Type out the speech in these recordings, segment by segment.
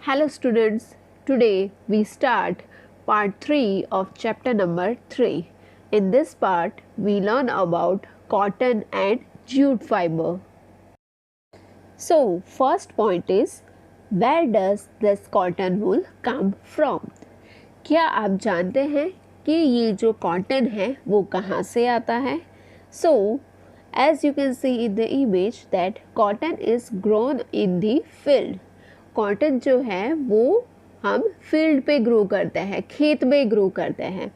Hello students, today we start part 3 of chapter number 3. In this part, we learn about cotton and jute fiber. So, first point is, where does this cotton wool come from? क्या आप जानते हैं कि ये जो cotton है वो कहाँ से आता है? So, as you can see in the image that cotton is grown in the field. Cotton जो है वो हम फील्ड पे ग्रो करते हैं, खेत में ग्रो करते हैं.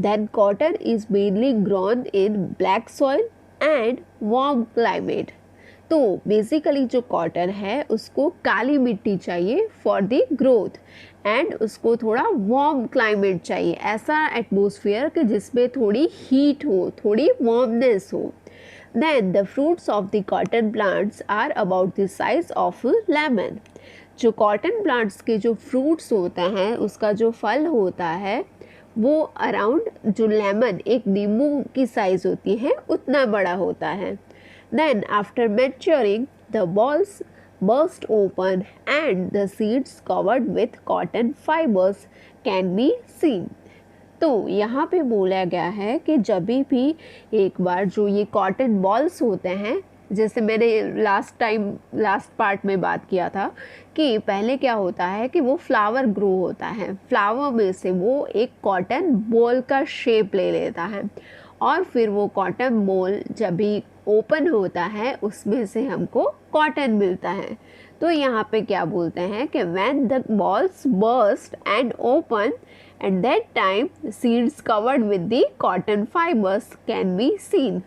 Then cotton is mainly grown in black soil and warm climate. तो बेसिकली जो कॉटन है उसको काली मिट्टी चाहिए फॉर द ग्रोथ एंड उसको थोड़ा वार्म क्लाइमेट चाहिए, ऐसा एटमोसफियर कि जिसमें थोड़ी हीट हो, थोड़ी वार्मनेस हो. Then the fruits of the cotton plants are about the size of a lemon. जो कॉटन प्लांट्स के जो फ्रूट्स होते हैं उसका जो फल होता है वो अराउंड जो लेमन एक नींबू की साइज़ होती है उतना बड़ा होता है. Then after maturing the bolls burst open and the seeds covered with cotton fibers can be seen. तो यहाँ पे बोला गया है कि जब भी एक बार जो ये कॉटन बॉल्स होते हैं, जैसे मैंने लास्ट पार्ट में बात किया था कि पहले क्या होता है कि वो फ्लावर ग्रो होता है, फ्लावर में से वो एक कॉटन बॉल का शेप ले लेता है और फिर वो कॉटन बॉल जब भी ओपन होता है उसमें से हमको कॉटन मिलता है. तो यहाँ पे क्या बोलते हैं कि when the balls burst and open at that time seeds covered with the cotton fibers can be seen.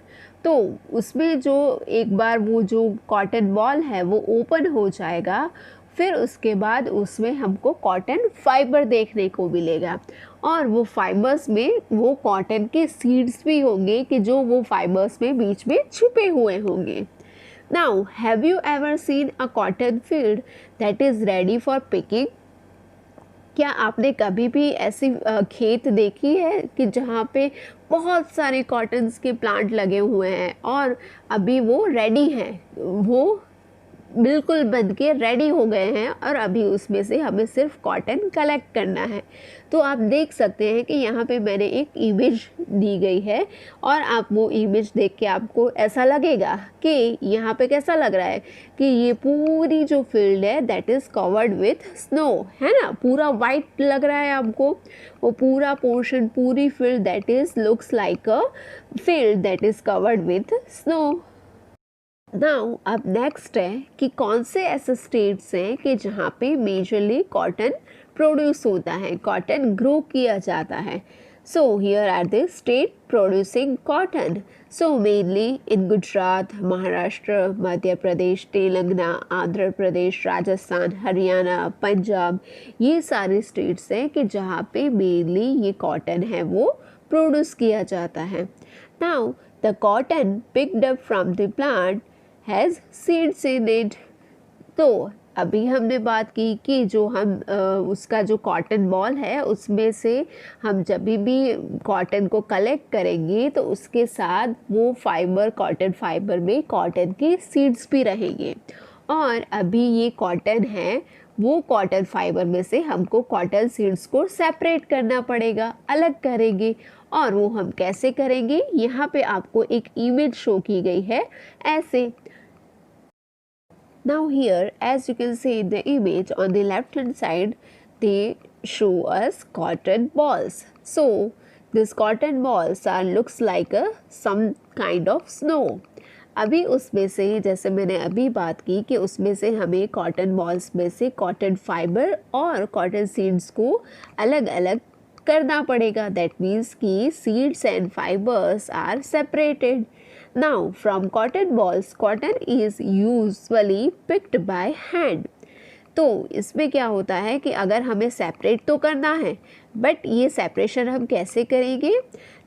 तो उसमें जो एक बार वो जो कॉटन बॉल है वो ओपन हो जाएगा, फिर उसके बाद उसमें हमको कॉटन फाइबर देखने को मिलेगा और वो फाइबर्स में वो कॉटन के सीड्स भी होंगे कि जो वो फाइबर्स में बीच में छुपे हुए होंगे. Now have you ever seen a cotton field that is ready for picking? क्या आपने कभी भी ऐसी खेत देखी है कि जहाँ पे बहुत सारे कॉटन्स के प्लांट लगे हुए हैं और अभी वो रेडी हैं, वो बिल्कुल बन के रेडी हो गए हैं और अभी उसमें से हमें सिर्फ कॉटन कलेक्ट करना है? तो आप देख सकते हैं कि यहाँ पे मैंने एक इमेज दी गई है और आप वो इमेज देख के आपको ऐसा लगेगा कि यहाँ पे कैसा लग रहा है कि ये पूरी जो फील्ड है that is covered with snow, है ना, पूरा वाइट लग रहा है आपको. वो पूरा पोर्शन, पूरी field that is looks like a field that is covered with snow. Now अब नेक्स्ट है कि कौन से ऐसे स्टेट्स हैं कि जहाँ पे मेजरली कॉटन प्रोड्यूस होता है, कॉटन ग्रो किया जाता है. So here are the state producing cotton. So mainly in Gujarat, Maharashtra, Madhya Pradesh, Telangana, Andhra Pradesh, Rajasthan, Haryana, Punjab, ये सारे स्टेट्स हैं कि जहाँ पे मेनली ये कॉटन है वो प्रोड्यूस किया जाता है. Now the cotton picked up from the plant has seeds in it. तो अभी हमने बात की कि जो हम उसका जो कॉटन बॉल है उसमें से हम जब भी कॉटन को कलेक्ट करेंगे तो उसके साथ वो फाइबर, कॉटन फाइबर में कॉटन के सीड्स भी रहेंगे और अभी ये कॉटन है वो कॉटन फाइबर में से हमको कॉटन सीड्स को सेपरेट करना पड़ेगा, अलग करेंगे. और वो हम कैसे करेंगे, यहाँ पे आपको एक इमेज शो की गई है ऐसे. Now here, as you can see in the image on the left hand side, they show us cotton balls. So these cotton balls are looks like a some kind of snow. अभी उसमें से, जैसे मैंने अभी बात की कि उसमें से हमें कॉटन बॉल्स में से कॉटन फाइबर और कॉटन सीड्स को अलग अलग करना पड़ेगा. दैट मीन्स कि seeds and fibres are separated. Now from cotton balls, cotton is usually picked by hand. तो इसमें क्या होता है कि अगर हमें सेपरेट तो करना है, बट ये सेपरेशन हम कैसे करेंगे?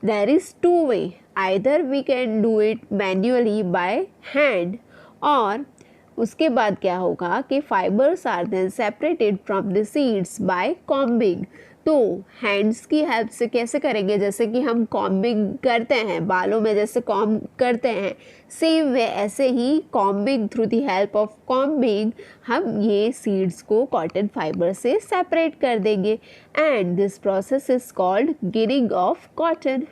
There is two way. Either we can do it manually by hand, और उसके बाद क्या होगा कि fibres are then separated from the seeds by combing. तो हैंड्स की हेल्प से कैसे करेंगे, जैसे कि हम कॉम्बिंग करते हैं, बालों में जैसे कॉम्ब करते हैं, सेम वे ऐसे ही combing, through the help of combing हम ये सीड्स को कॉटन फाइबर से सेपरेट कर देंगे and this process is called ginning of cotton.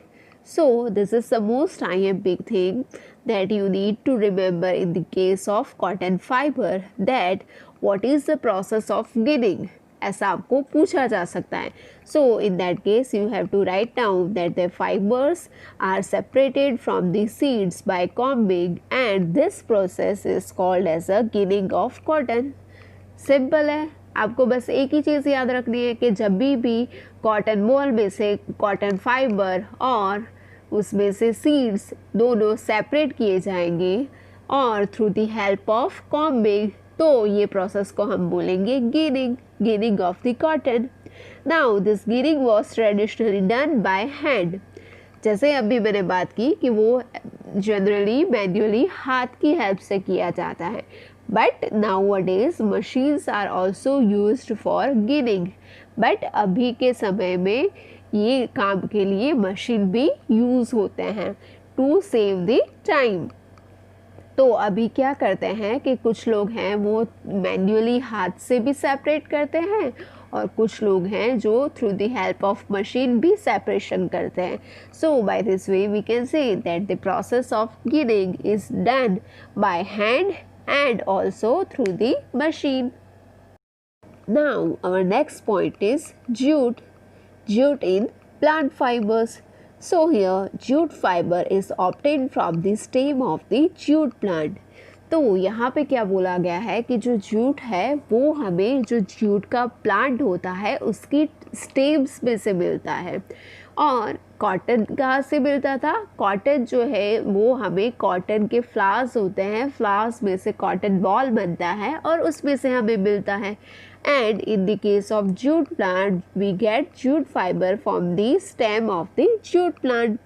So this is the most big thing that you need to remember in the case of cotton fiber, that what is the process of ginning, ऐसा आपको पूछा जा सकता है. So in that case you have to write down that the fibers are separated from the seeds by combing and this process is called as a ginning of cotton. Simple है. आपको बस एक ही चीज़ याद रखनी है कि जब भी कॉटन बॉल में से कॉटन फाइबर और उसमें से सीड्स दोनों सेपरेट किए जाएंगे और through the help of combing, तो ये प्रोसेस को हम बोलेंगे ginning of the cotton. Now this ginning was traditionally done by hand. जैसे अभी मैंने बात की कि वो जनरली मैन्युअली हाथ की हेल्प से किया जाता है, but nowadays machines are also used for ginning. But अभी के समय में ये काम के लिए मशीन भी यूज़ होते हैं टू सेव द टाइम. तो अभी क्या करते हैं कि कुछ लोग हैं वो मैन्युअली हाथ से भी सेपरेट करते हैं और कुछ लोग हैं जो through the help of machine भी सेपरेशन करते हैं. So by this way we can say that the process of ginning is done by hand and also through the machine. Now our next point is jute in plant fibers. So here jute fiber is obtained from the stem of the jute plant. तो यहाँ पे क्या बोला गया है कि जो jute है वो हमें जो जूट का प्लांट होता है उसकी स्टेम्स में से मिलता है. और कॉटन कहाँ से मिलता था, कॉटन जो है वो हमें कॉटन के फ्लावर्स होते हैं, फ्लावर्स में से कॉटन बॉल बनता है और उसमें से हमें मिलता है. And in the case of jute plant we get jute fibre from the stem of the jute plant.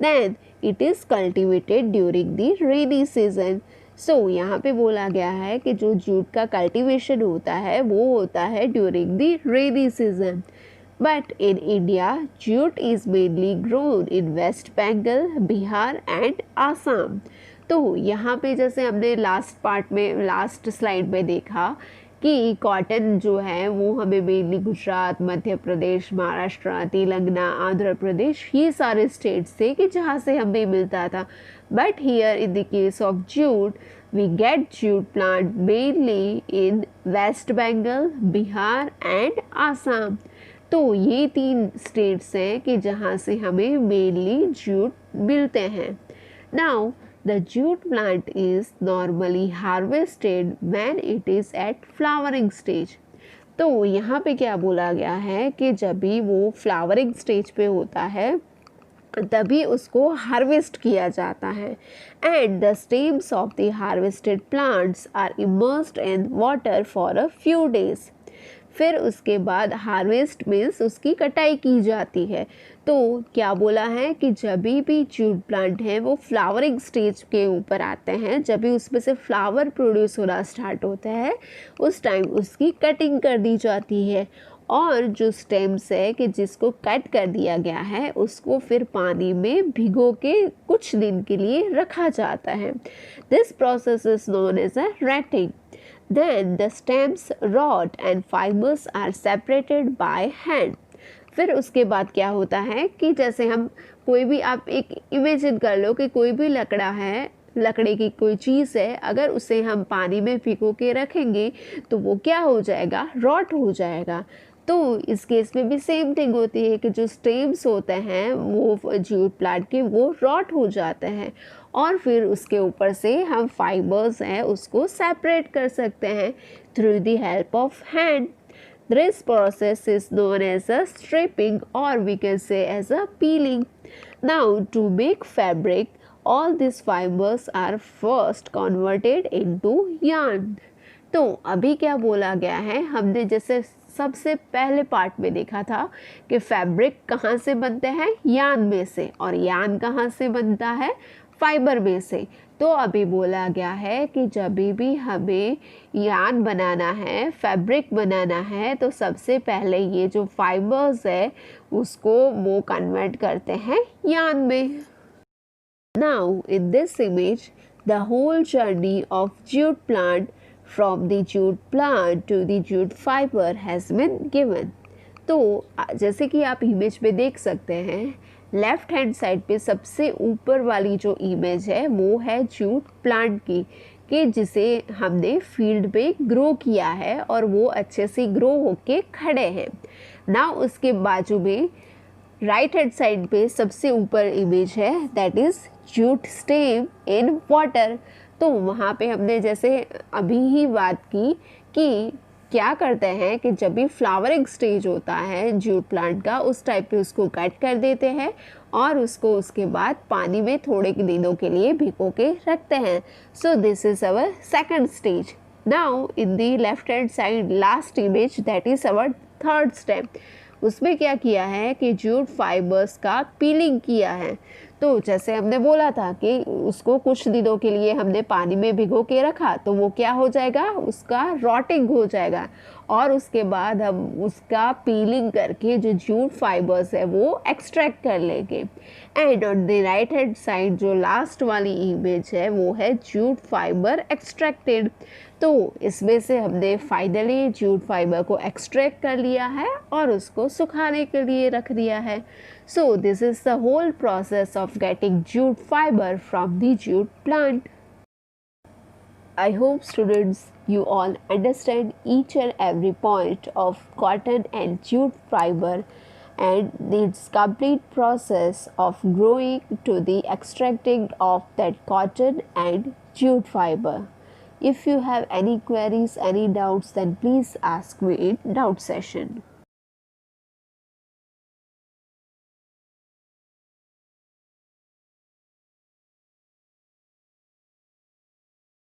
Then it is cultivated during the rainy season. So यहाँ पे बोला गया है कि जो जूट का कल्टिवेशन होता है वो होता है during the rainy season. But in India, jute is mainly grown in West Bengal, Bihar and Assam. तो यहाँ पे जैसे हमने लास्ट स्लाइड में देखा कि कॉटन जो है वो हमें मेनली गुजरात, मध्य प्रदेश, महाराष्ट्र, तेलंगाना, आंध्र प्रदेश, ये सारे स्टेट्स थे कि जहाँ से हमें मिलता था. But here in the case of jute we get jute plant mainly in West Bengal, Bihar and Assam. तो ये 3 स्टेट्स हैं कि जहाँ से हमें मेनली जूट मिलते हैं. Now the jute plant is normally harvested when it is at flowering stage. तो यहाँ पे क्या बोला गया है कि जब भी वो फ्लावरिंग स्टेज पे होता है तभी उसको हार्वेस्ट किया जाता है. And the stems of the harvested plants are immersed in water for a few days. फिर उसके बाद हार्वेस्ट मीन्स उसकी कटाई की जाती है. तो क्या बोला है कि जब भी जूट प्लांट है वो फ्लावरिंग स्टेज के ऊपर आते हैं, जब भी उसमें से फ्लावर प्रोड्यूस होना स्टार्ट होता है उस टाइम उसकी कटिंग कर दी जाती है. और जो स्टेम्स है कि जिसको कट कर दिया गया है उसको फिर पानी में भिगो के कुछ दिन के लिए रखा जाता है. This process is known as a retting. Then the stems, rod and fibers are separated by hand. फिर उसके बाद क्या होता है कि जैसे हम कोई भी, आप एक इमेजिन कर लो कि कोई भी लकड़ा है, लकड़े की कोई चीज़ है, अगर उसे हम पानी में भिगो के रखेंगे तो वो क्या हो जाएगा, रॉट हो जाएगा. तो इस केस में भी सेम थिंग होती है कि जो स्टेम्स होते हैं वो जूट प्लांट के वो रॉट हो जाते हैं और फिर उसके ऊपर से हम फाइबर्स हैं उसको सेपरेट कर सकते हैं through the help of hand. This process is known as a stripping और we can say as a peeling. Now to make fabric all these fibers are first converted into yarn. तो अभी क्या बोला गया है, हमने जैसे सबसे पहले पार्ट में देखा था कि फैब्रिक कहाँ से बनते हैं, यार्न में से, और यार्न कहाँ से बनता है, फाइबर में से. तो अभी बोला गया है कि जब भी हमें यान बनाना है, फैब्रिक बनाना है, तो सबसे पहले ये जो फाइबर्स है उसको वो कन्वर्ट करते हैं यान में. Now in this image the whole journey of jute plant from the jute plant to the jute fiber has been given. तो जैसे कि आप इमेज में देख सकते हैं, लेफ्ट हैंड साइड पे सबसे ऊपर वाली जो इमेज है वो है जूट प्लांट की, कि जिसे हमने फील्ड में ग्रो किया है और वो अच्छे से ग्रो होके खड़े हैं ना. उसके बाजू में राइट हैंड साइड पे सबसे ऊपर इमेज है, that is jute stem in water. तो वहाँ पे हमने जैसे अभी ही बात की कि क्या करते हैं कि जब भी फ्लावरिंग स्टेज होता है जूट प्लांट का, उस टाइप पे उसको कट कर देते हैं और उसको उसके बाद पानी में थोड़े दिनों के लिए भिगो के रखते हैं. सो this is our second stage. Now in the left hand side last image, that is our third step. उसमें क्या किया है कि जूट फाइबर्स का पीलिंग किया है. तो जैसे हमने बोला था कि उसको कुछ दिनों के लिए हमने पानी में भिगो के रखा, तो वो क्या हो जाएगा, उसका रॉटिंग हो जाएगा और उसके बाद हम उसका पीलिंग करके जो जूट फाइबर्स है वो एक्सट्रैक्ट कर लेंगे. And on the right hand side जो लास्ट वाली इमेज है वो है जूट फाइबर एक्सट्रैक्टेड. तो इसमें से हमने फाइनली जूट फाइबर को एक्सट्रैक्ट कर लिया है और उसको सुखाने के लिए रख दिया है. So this is the whole process of getting jute fibre from the jute plant. I hope students you all understand each and every point of cotton and jute fiber and its complete process of growing to the extracting of that cotton and jute fiber. If you have any queries, any doubts, then please ask me in doubt session.